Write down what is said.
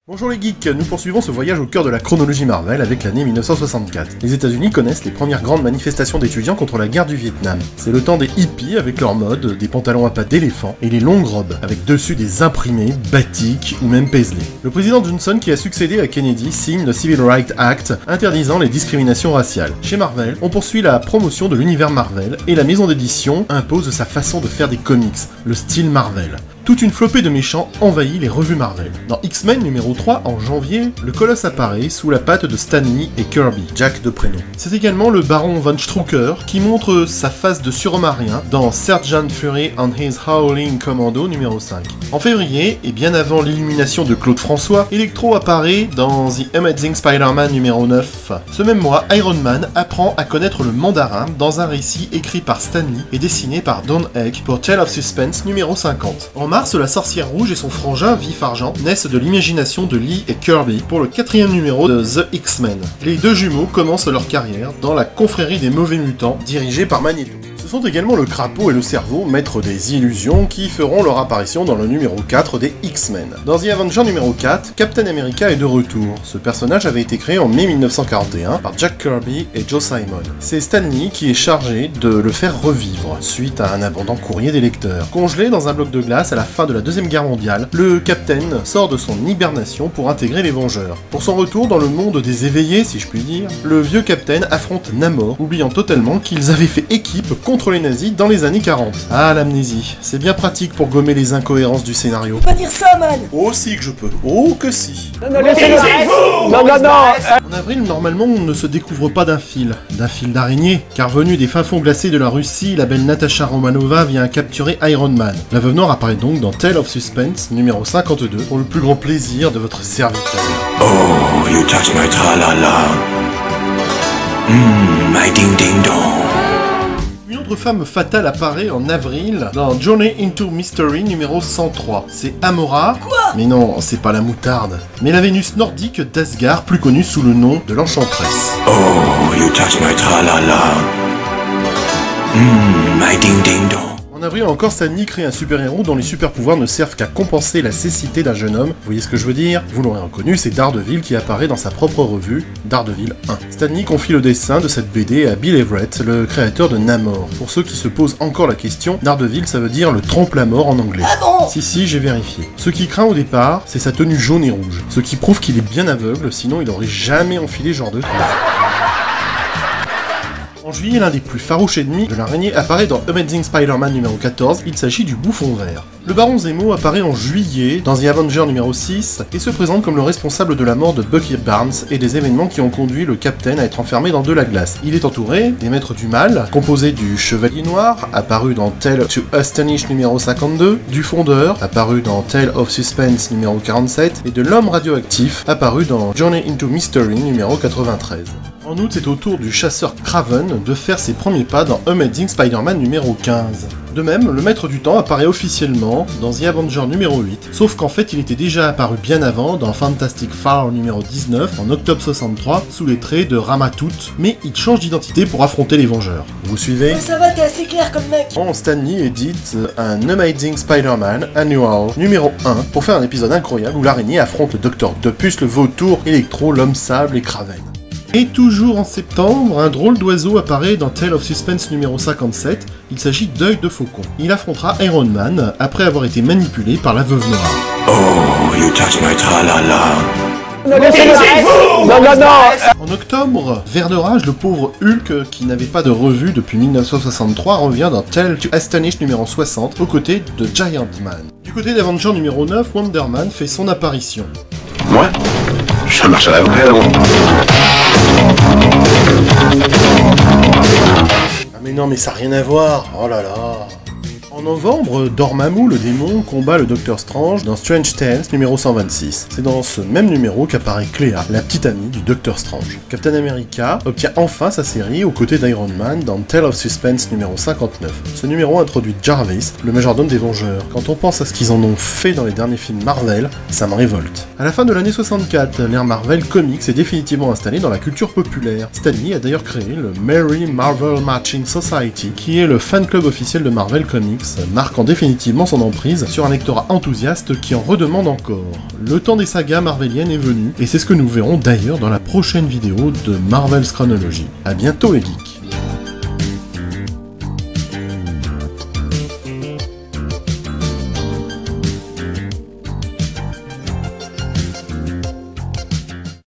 Bonjour les geeks, nous poursuivons ce voyage au cœur de la chronologie Marvel avec l'année 1964. Les États-Unis connaissent les premières grandes manifestations d'étudiants contre la guerre du Vietnam. C'est le temps des hippies avec leur mode, des pantalons à pattes d'éléphant et les longues robes, avec dessus des imprimés, batik ou même paisley. Le président Johnson qui a succédé à Kennedy signe le Civil Rights Act interdisant les discriminations raciales. Chez Marvel, on poursuit la promotion de l'univers Marvel et la maison d'édition impose sa façon de faire des comics, le style Marvel. Toute une flopée de méchants envahit les revues Marvel. Dans X-Men numéro 3, en janvier, le Colosse apparaît sous la patte de Stan Lee et Kirby, Jack de prénom. C'est également le baron Von Strucker qui montre sa face de surhomme arien dans Sergeant Fury and His Howling Commando numéro 5. En février, et bien avant l'illumination de Claude François, Electro apparaît dans The Amazing Spider-Man numéro 9. Ce même mois, Iron Man apprend à connaître le mandarin dans un récit écrit par Stan Lee et dessiné par Don Heck pour Tale of Suspense numéro 50. En mars, la sorcière rouge et son frangin Vif Argent naissent de l'imagination de Lee et Kirby pour le 4e numéro de The X-Men. Les deux jumeaux commencent leur carrière dans la confrérie des mauvais mutants, dirigée par Magneto. Ce sont également le crapaud et le cerveau, maîtres des illusions, qui feront leur apparition dans le numéro 4 des X-Men. Dans The Avenger numéro 4, Captain America est de retour. Ce personnage avait été créé en mai 1941 par Jack Kirby et Joe Simon. C'est Stan Lee qui est chargé de le faire revivre, suite à un abondant courrier des lecteurs. Congelé dans un bloc de glace à la fin de la Deuxième Guerre mondiale, le Captain sort de son hibernation pour intégrer les Vengeurs. Pour son retour dans le monde des éveillés, si je puis dire, le vieux Captain affronte Namor, oubliant totalement qu'ils avaient fait équipe contre les nazis dans les années 40. Ah, l'amnésie, c'est bien pratique pour gommer les incohérences du scénario. Pas dire ça, man. Oh si que je peux, oh que si. Non, laissez-vous. Non. En avril, normalement, on ne se découvre pas d'un fil d'araignée, car venue des fins fonds glacés de la Russie, la belle Natasha Romanova vient capturer Iron Man. La Veuve Noire apparaît donc dans Tale of Suspense, numéro 52, pour le plus grand plaisir de votre serviteur. Oh, you touch my tra-la-la. My ding-ding-dong. Une autre femme fatale apparaît en avril dans Journey into Mystery numéro 103. C'est Amora. Quoi? Mais non, c'est pas la moutarde. Mais la Vénus nordique d'Asgard, plus connue sous le nom de l'Enchantresse. Oh, you touch my tra-la-la. My ding-ding-dong. En avril encore, Stan Lee crée un super-héros dont les super-pouvoirs ne servent qu'à compenser la cécité d'un jeune homme. Vous voyez ce que je veux dire? Vous l'aurez reconnu, c'est Daredevil qui apparaît dans sa propre revue, Daredevil 1. Stan Lee confie le dessin de cette BD à Bill Everett, le créateur de Namor. Pour ceux qui se posent encore la question, Daredevil ça veut dire le trompe-la-mort en anglais. Ah bon? Si, j'ai vérifié. Ce qui craint au départ, c'est sa tenue jaune et rouge. Ce qui prouve qu'il est bien aveugle, sinon il aurait jamais enfilé ce genre de truc. En juillet, l'un des plus farouches ennemis de l'araignée apparaît dans Amazing Spider-Man numéro 14, il s'agit du Bouffon Vert. Le Baron Zemo apparaît en juillet dans The Avenger numéro 6 et se présente comme le responsable de la mort de Bucky Barnes et des événements qui ont conduit le Captain à être enfermé dans de la glace. Il est entouré des Maîtres du Mal, composés du Chevalier Noir, apparu dans Tale to Astonish numéro 52, du Fondeur, apparu dans Tale of Suspense numéro 47, et de l'Homme Radioactif, apparu dans Journey into Mystery numéro 93. En août, c'est au tour du chasseur Kraven de faire ses premiers pas dans Amazing Spider-Man numéro 15. De même, le Maître du Temps apparaît officiellement dans The Avenger numéro 8, sauf qu'en fait il était déjà apparu bien avant dans Fantastic Four numéro 19 en octobre 63 sous les traits de Ramatout, mais il change d'identité pour affronter les Vengeurs. Vous suivez? Ouais, ça va, t'es assez clair comme mec. Stan Lee édite un Amazing Spider-Man Annual numéro 1 pour faire un épisode incroyable où l'araignée affronte le Docteur Octopus, le Vautour, Electro, l'Homme Sable et Kraven. Et toujours en septembre, un drôle d'oiseau apparaît dans Tale of Suspense numéro 57, il s'agit d'Œil de Faucon. Il affrontera Iron Man après avoir été manipulé par la Veuve Noire. Oh, you touch my tra-la-la. Laissez-vous. Non. En octobre, Vert de Rage, le pauvre Hulk qui n'avait pas de revue depuis 1963 revient dans Tale to Astonish numéro 60 aux côtés de Giant Man. Du côté d'Avenger numéro 9, Wonder Man fait son apparition. Moi, ça marcherait vraiment. Ah mais non, mais ça n'a rien à voir, oh là là. En novembre, Dormammu, le démon, combat le Docteur Strange dans Strange Tales numéro 126. C'est dans ce même numéro qu'apparaît Clea, la petite amie du Docteur Strange. Captain America obtient enfin sa série aux côtés d'Iron Man dans Tale of Suspense numéro 59. Ce numéro introduit Jarvis, le majordome des Vengeurs. Quand on pense à ce qu'ils en ont fait dans les derniers films Marvel, ça me révolte. À la fin de l'année 64, l'ère Marvel Comics est définitivement installée dans la culture populaire. Stan Lee a d'ailleurs créé le Merry Marvel Marching Society, qui est le fan club officiel de Marvel Comics, marquant définitivement son emprise sur un lectorat enthousiaste qui en redemande encore. Le temps des sagas marveliennes est venu, et c'est ce que nous verrons d'ailleurs dans la prochaine vidéo de Marvel's Chronology. A bientôt les geeks.